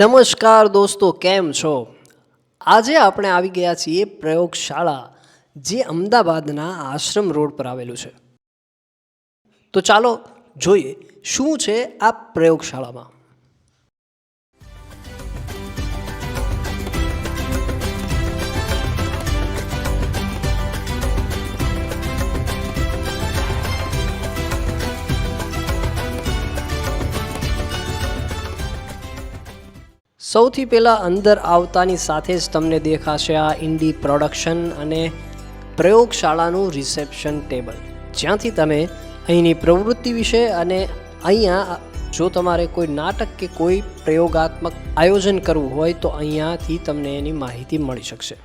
નમસ્કાર દોસ્તો, કેમ છો? આજે આપણે આવી ગયા છીએ પ્રયોગશાળા, જે અમદાવાદના આશ્રમ રોડ પર આવેલું છે. તો ચાલો જોઈએ શું છે આ પ્રયોગશાળામાં. સૌથી પહેલાં અંદર આવતાની સાથે જ તમને દેખાશે આ ઇન્ડી પ્રોડક્શન અને પ્રયોગશાળાનું રિસેપ્શન ટેબલ, જ્યાંથી તમે અહીંની પ્રવૃત્તિ વિશે અને અહીંયા જો તમારે કોઈ નાટક કે કોઈ પ્રયોગાત્મક આયોજન કરવું હોય તો અહીંયાથી તમને એની માહિતી મળી શકશે.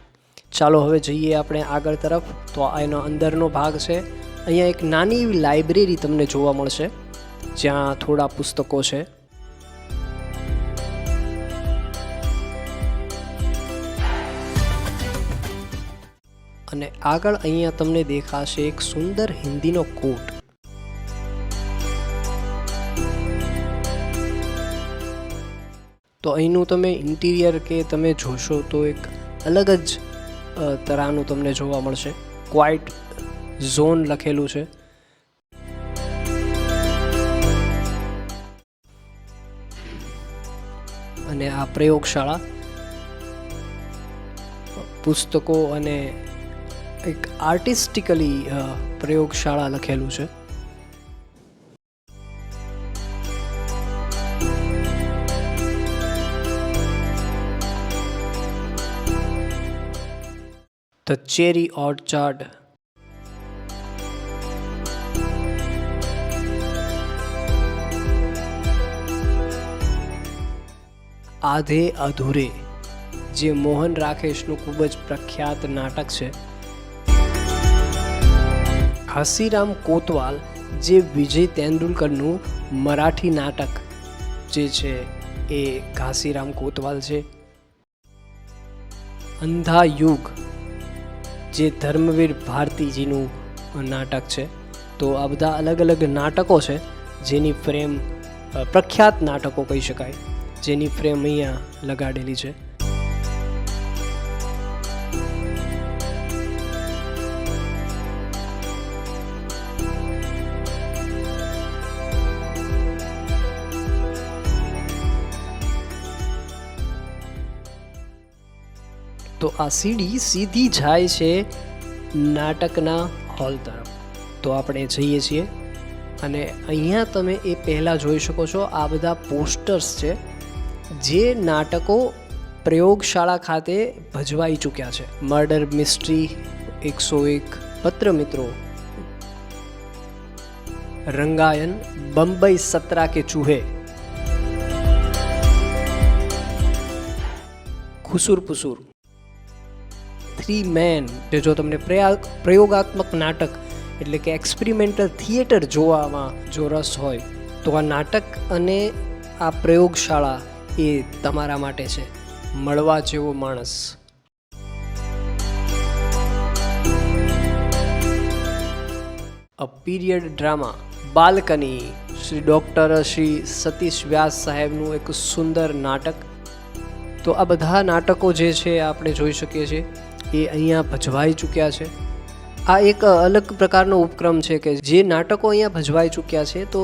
ચાલો હવે જઈએ આપણે આગળ તરફ. તો એનો અંદરનો ભાગ છે. અહીંયા એક નાની એવી લાઇબ્રેરી તમને જોવા મળશે, જ્યાં થોડા પુસ્તકો છે. અને આગળ અહીંયા તમને દેખાશે એક સુંદર હિન્દીનો કોટ. તો અહીંનું તમે ઇન્ટિરિયર કે તમે જોશો તો એક અલગ જ તરહનું તમને જોવા મળશે. ક્વાઇટ ઝોન લખેલું છે. અને આ પ્રયોગશાળા પુસ્તકો અને એક આર્ટિસ્ટિકલી પ્રયોગશાળા લખેલું છે. The cherry orchard. Aadhe Adhure, જે મોહન રાકેશનું ખૂબ જ પ્રખ્યાત નાટક છે. ઘાસીરામ કોતવાલ, જે વિજય તેંડુલકરનું મરાઠી નાટક જે છે એ ઘાસીરામ કોતવાલ છે. અંધા યુગ, જે ધર્મવીર ભારતીજીનું નાટક છે. તો આ બધા અલગ અલગ નાટકો છે જેની ફ્રેમ પ્રખ્યાત નાટકો કહી શકાય, જેની ફ્રેમ અહીંયા લગાડેલી છે. તો આ સીડી સીધી જાય છે નાટકના હોલ તરફ. તો આપણે જઈએ છીએ અને અહીંયા તમે એ પહેલાં જોઈ શકો છો આ બધા પોસ્ટર્સ છે જે નાટકો પ્રયોગશાળા ખાતે ભજવાઈ ચૂક્યા છે. મર્ડર મિસ્ટ્રી 101, પત્ર મિત્રો, રંગાયન, બંબઈ 17 કે ચૂહે, ખુસુર પુસુર, 3 મેન. જો તમને પ્રયોગાત્મક નાટક એટલે કે એક્સપેરિમેન્ટલ થિયેટર જોવામાં જો રસ હોય તો આ નાટક અને આ પ્રયોગશાળા એ તમારા માટે છે. મળવા જેવો માણસ. A period drama, balcony, Shri Satish Vyas સાહેબનું એક સુંદર નાટક. તો આ બધા નાટકો જે છે આપણે જોઈ શકીએ છીએ એ અહીંયા ભજવાઈ ચૂક્યા છે. આ એક અલગ પ્રકારનો ઉપક્રમ છે કે જે નાટકો અહીંયા ભજવાઈ ચૂક્યા છે તો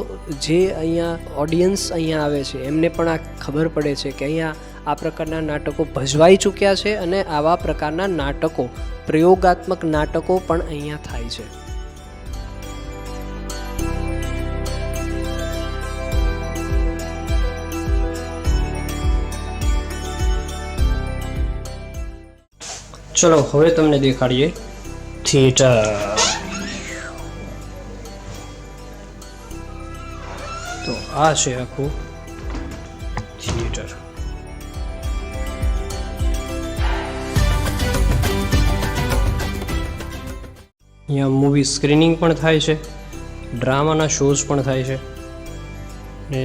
જે અહીંયા ઓડિયન્સ અહીંયા આવે છે એમને પણ આ ખબર પડે છે કે અહીંયા આ પ્રકારના નાટકો ભજવાઈ ચૂક્યા છે અને આવા પ્રકારના નાટકો, પ્રયોગાત્મક નાટકો પણ અહીંયા થાય છે. ચલો હવે તમને દેખાડીએ થિયેટર. તો આ છે આખું થિયેટર. અહીંયા મૂવી સ્ક્રીનિંગ પણ થાય છે, ડ્રામાના શોઝ પણ થાય છે. ને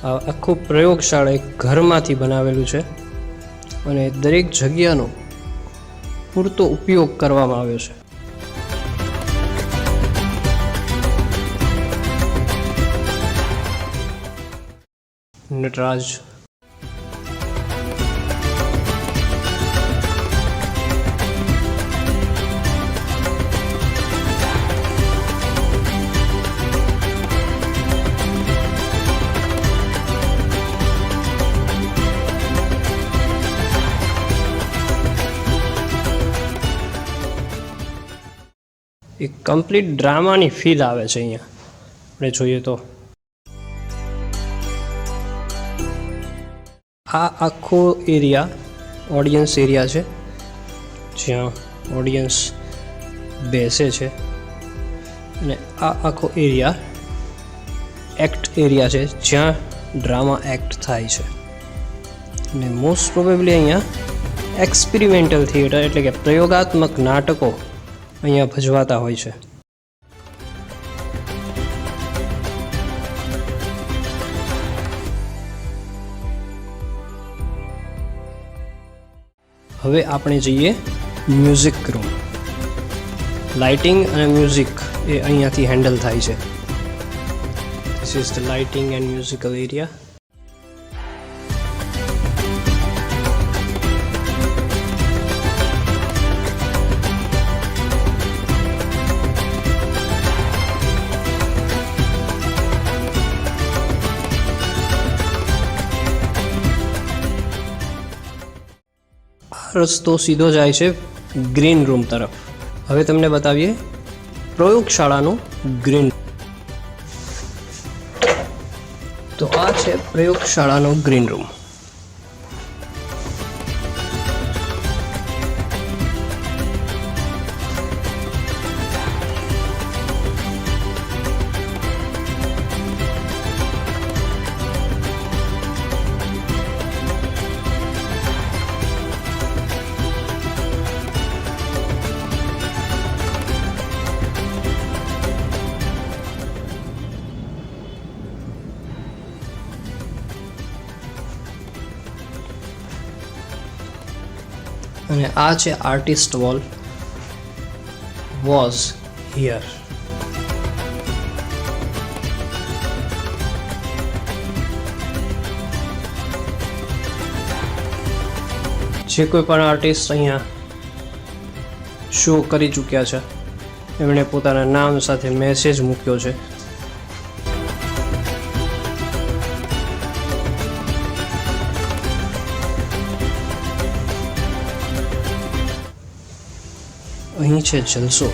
આ આખું પ્રયોગશાળા એક ઘરમાંથી બનાવેલું છે અને દરેક જગ્યાનો પૂરતો ઉપયોગ કરવામાં આવ્યો છે. નટરાજ. એક કમ્પ્લીટ ડ્રામાની ફીલ આવે છે અહીંયા આપણે જોઈએ તો. આ આખો એરિયા ઓડિયન્સ એરિયા છે, જ્યાં ઓડિયન્સ બેસે છે. અને આ આખો એરિયા એક્ટ એરિયા છે, જ્યાં ડ્રામા એક્ટ થાય છે. અને મોસ્ટ પ્રોબેબલી અહીંયા એક્સપેરિમેન્ટલ થિયેટર એટલે કે પ્રયોગાત્મક નાટકો અહીંયા ભજવાતા હોય છે. હવે આપણે જઈએ મ્યુઝિક રૂમ. લાઇટિંગ અને મ્યુઝિક એ અહીંયાથી હેન્ડલ થાય છે. This is the lighting and musical area. રસ્તો સીધો જાય છે ગ્રીન રૂમ તરફ. હવે તમને બતાવીએ પ્રયોગશાળાનું ગ્રીન. તો આ છે પ્રયોગશાળાનો ગ્રીન રૂમ. અને આ છે આર્ટિસ્ટ વોલ. Was here. જે કોઈ પણ આર્ટિસ્ટ અહીંયા શો કરી ચૂક્યા છે એમણે પોતાના નામ સાથે મેસેજ મૂક્યો છે. અહીં છે જલસો.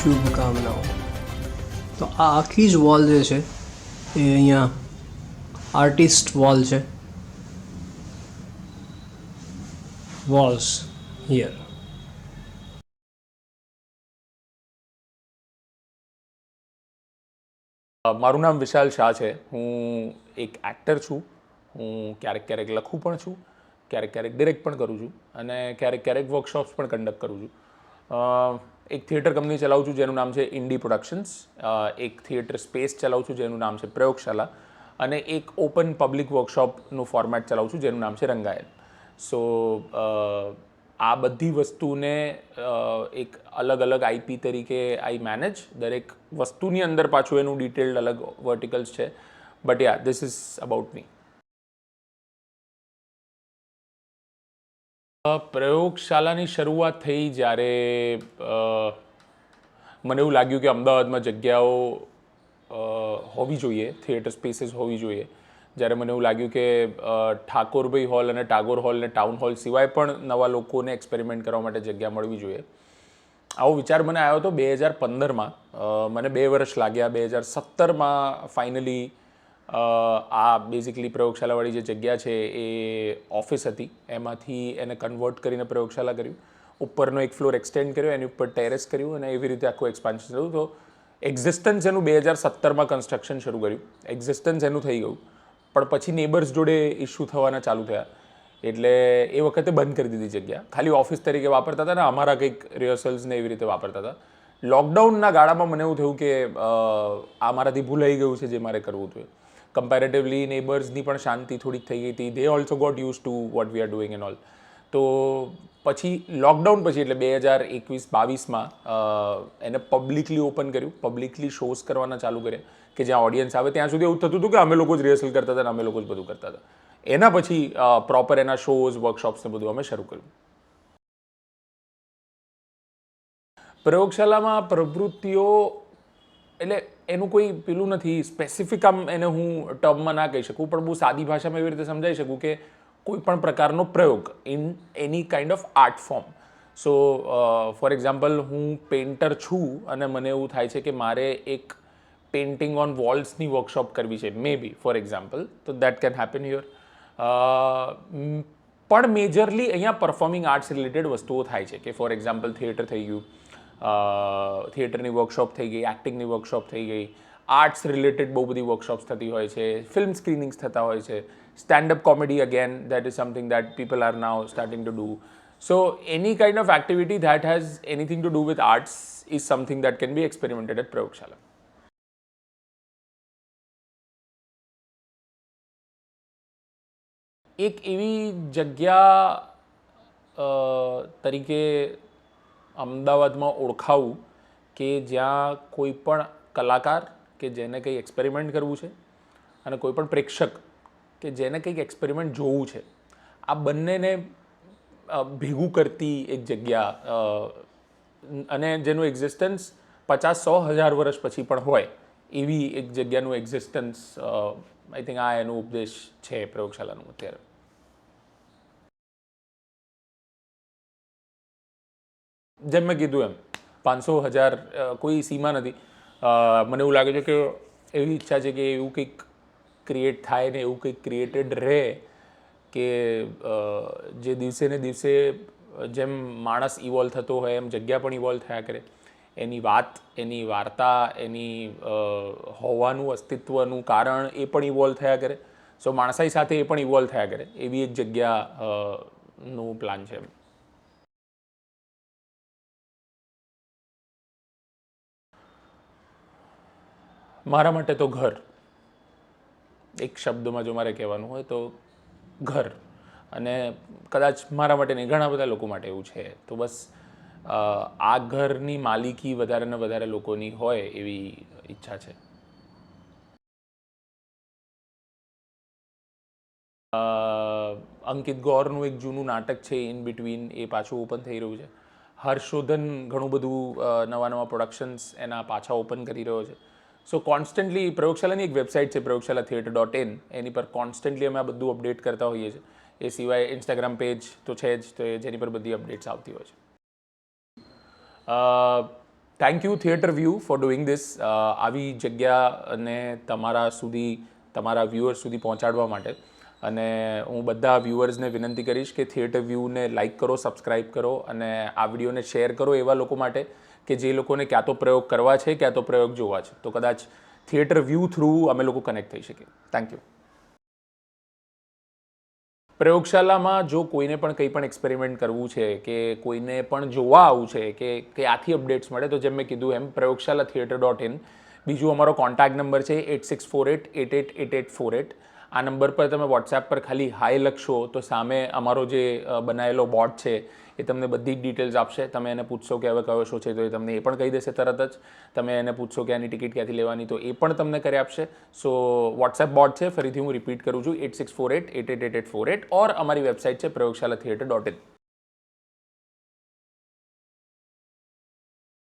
શુભકામનાઓ. તો આ આખી જ વોલ જે છે એ અહીંયા આર્ટિસ્ટ વોલ છે. Walls here. મારું નામ વિશાલ શાહ છે. હું એક એક્ટર છું. હું ક્યારેક ક્યારેક લખું પણ છું, ક્યારેક ક્યારેક ડિરેક્ટ પણ કરું છું અને ક્યારેક ક્યારેક વર્કશોપ્સ પણ કન્ડક્ટ કરું છું. એક થિયેટર કંપની ચલાવું છું જેનું નામ છે ઇન્ડી પ્રોડક્શન્સ. એક થિયેટર સ્પેસ ચલાવું છું જેનું નામ છે પ્રયોગશાલા. અને એક ઓપન પબ્લિક વર્કશોપનું ફોર્મેટ ચલાવું છું જેનું નામ છે રંગાયલ. સો આ બધી વસ્તુને એક અલગ અલગ આઈપી તરીકે આઈ મેનેજ. દરેક વસ્તુની અંદર પાછું એનું ડિટેલ્ડ અલગ વર્ટિકલ્સ છે. But yeah, this is about me. પ્રયોગશાલાની શરૂઆત થઈ જ્યારે મને એવું લાગ્યું કે અમદાવાદમાં જગ્યાઓ હોવી જોઈએ, થિયેટર સ્પેસીસ હોવી જોઈએ. જ્યારે મને એવું લાગ્યું કે ઠાકોરભાઈ હોલ અને ટાગોર હોલ અને ટાઉન હોલ સિવાય પણ નવા લોકોને એક્સપેરિમેન્ટ કરવા માટે જગ્યા મળવી જોઈએ. આવો વિચાર મને આવ્યો હતો 2015માં. મને 2 વર્ષ લાગ્યા. 2017માં ફાઇનલી આ બેઝિકલી પ્રયોગશાલાવાળી જે જગ્યા છે એ ઓફિસ હતી, એમાંથી એને કન્વર્ટ કરીને પ્રયોગશાલા કર્યું. ઉપરનો એક ફ્લોર એક્સટેન્ડ કર્યો, એની ઉપર ટેરેસ કર્યું અને એવી રીતે આખું એક્સપાન્શન થયું. તો એક્ઝિસ્ટન્સ એનું 2017માં કન્સ્ટ્રક્શન શરૂ કર્યું, એક્ઝિસ્ટન્સ એનું થઈ ગયું. પણ પછી નેબર્સ જોડે ઇસ્યુ થવાના ચાલુ થયા, એટલે એ વખતે બંધ કરી દીધી જગ્યા. ખાલી ઓફિસ તરીકે વાપરતા હતા ને અમારા કંઈક રિહર્સલ્સને એવી રીતે વાપરતા હતા. લોકડાઉનના ગાળામાં મને એવું થયું કે આ મારાથી ભૂલાઈ ગયું છે જે મારે કરવું હતું. કમ્પેરેટિવલી નેબર્સની પણ શાંતિ થોડીક થઈ ગઈ હતી. They also got used to what we are doing and all. તો પછી લોકડાઉન પછી એટલે 2021-22માં એને પબ્લિકલી ઓપન કર્યું, પબ્લિકલી શોઝ કરવાના ચાલુ કર્યા કે જ્યાં ઓડિયન્સ આવે. ત્યાં સુધી એવું થતું હતું કે અમે લોકો જ રિહર્સલ કરતા હતા અને અમે લોકો જ બધું કરતા હતા. એના પછી પ્રોપર એના શોઝ, વર્કશોપ્સ ને બધું અમે શરૂ કર્યું. પ્રયોગશાલામાં પ્રવૃત્તિઓ એટલે એનું કોઈ પેલું નથી સ્પેસિફિક, આમ એને હું ટર્મમાં ના કહી શકું, પણ બહુ સાદી ભાષામાં એવી રીતે સમજાવી શકું કે કોઈ પણ પ્રકારનો પ્રયોગ in any kind of art form. So for example, હું પેઇન્ટર છું અને મને એવું થાય છે કે મારે એક પેઇન્ટિંગ ઓન વોલ્સની વર્કશોપ કરવી છે, મે બી ફોર એક્ઝામ્પલ, તો દેટ કેન હેપન હિયર. પણ મેજરલી અહીંયા પરફોર્મિંગ આર્ટ્સ રિલેટેડ વસ્તુઓ થાય છે કે ફોર એક્ઝામ્પલ થિયેટર થઈ ગયું, થિયેટરની વર્કશોપ થઈ ગઈ, એક્ટિંગની વર્કશોપ થઈ ગઈ, આર્ટ્સ રિલેટેડ બહુ બધી વર્કશોપ્સ થતી હોય છે, ફિલ્મ સ્ક્રીનિંગ્સ થતા હોય છે, stand up comedy again that is something that people are now starting to do. So any kind of activity that has anything to do with arts is something that can be experimented at Prayogshala. એક એવી જગ્યા તરીકે અમદાવાદમાં ઓળખાવું કે જ્યાં કોઈ પણ કલાકાર કે જેને કંઈ એક્સપેરિમેન્ટ કરવું છે અને કોઈ પણ પ્રેક્ષક કે જેને કંઈક એક્સપેરિમેન્ટ જોવું છે, આ બંનેને ભેગું કરતી એક જગ્યા અને જેનું એક્ઝિસ્ટન્સ 50-100,000 વર્ષ પછી પણ હોય એવી એક જગ્યાનું એક્ઝિસ્ટન્સ, આઈ થિંક આ એનો ઉપદેશ છે પ્રયોગશાલાનું અત્યારે. જેમ મેં કીધું એમ 500,000 કોઈ સીમા નથી. મને એવું લાગે છે કે એવી ઈચ્છા છે કે એવું કંઈક ક્રિએટ થાય ને એવું કંઈક ક્રિએટેડ રહે કે જે દિવસે ને દિવસે જેમ માણસ ઇવોલ્વ થતો હોય એમ જગ્યા પણ ઇવોલ્વ થયા કરે. એની વાત, એની વાર્તા, એની હોવાનું અસ્તિત્વનું કારણ એ પણ ઇવોલ્વ થયા કરે. સો માણસાઈ સાથે એ પણ ઇવોલ્વ થયા કરે એવી એક જગ્યાનું પ્લાન છે. મારા માટે તો ઘર, એક શબ્દમાં જો મારે કહેવાનું હોય તો ઘર. અને કદાચ મારા માટે નહીં, ઘણા બધા લોકો માટે એવું છે. તો બસ આ ઘરની માલિકી વધારે ને વધારે લોકોની હોય એવી ઈચ્છા છે. અંકિત ગૌરનું એક જૂનું નાટક છે ઇન બિટવીન, એ પાછું ઓપન થઈ રહ્યું છે. હર્ષોધન ઘણું બધું નવા નવા પ્રોડક્શન્સ એના પાછા ઓપન કરી રહ્યો છે. સો કોન્સ્ટન્ટલી પ્રયોગશાલાની એક વેબસાઇટ છે પ્રયોગશાલા-theatre.in, એની પર કોન્સ્ટન્ટલી અમે આ બધું અપડેટ કરતા હોઈએ છીએ. એ સિવાય ઇન્સ્ટાગ્રામ પેજ તો છે જ, તો જેની પર બધી અપડેટ્સ આવતી હોય છે. Thank you theatre view for doing this. આવી જગ્યાને તમારા સુધી, તમારા વ્યુઅર્સ સુધી પહોંચાડવા માટે. અને હું બધા વ્યુઅર્સને વિનંતી કરીશ કે થિયેટર વ્યૂને લાઇક કરો, સબસ્ક્રાઈબ કરો અને આ વિડીયોને શેર કરો એવા લોકો માટે કે જે લોકોને ક્યાં તો પ્રયોગ કરવા છે, ક્યાં તો પ્રયોગ જોવા છે. તો કદાચ થિયેટર વ્યૂ થ્રુ અમે લોકો કનેક્ટ થઈ શકીએ. Thank you. પ્રયોગશાલામાં જો કોઈને પણ કંઈ પણ એક્સપેરિમેન્ટ કરવું છે કે કોઈને પણ જોવા આવવું છે કે આથી અપડેટ્સ મળે, તો જેમ મેં કીધું એમ પ્રયોગશાલા-theatre.in. બીજું અમારો કોન્ટેક્ટ નંબર છે 8648888848. આ નંબર પર તમે વોટ્સએપ પર ખાલી હાય લખશો તો સામે અમારો જે બનાવેલો બોટ છે એ તમને બધી જ ડિટેલ્સ આપશે. તમે એને પૂછશો કે હવે કયો શો છે તો એ તમને એ પણ કહી દેશે તરત જ. તમે એને પૂછશો કે આની ટિકિટ ક્યાંથી લેવાની તો એ પણ તમને કરી આપશે. સો વોટ્સએપ બોટ છે, ફરીથી હું રિપીટ કરું છું, 8648888848, ઓર અમારી વેબસાઇટ છે પ્રયોગશાલા-theatre.in.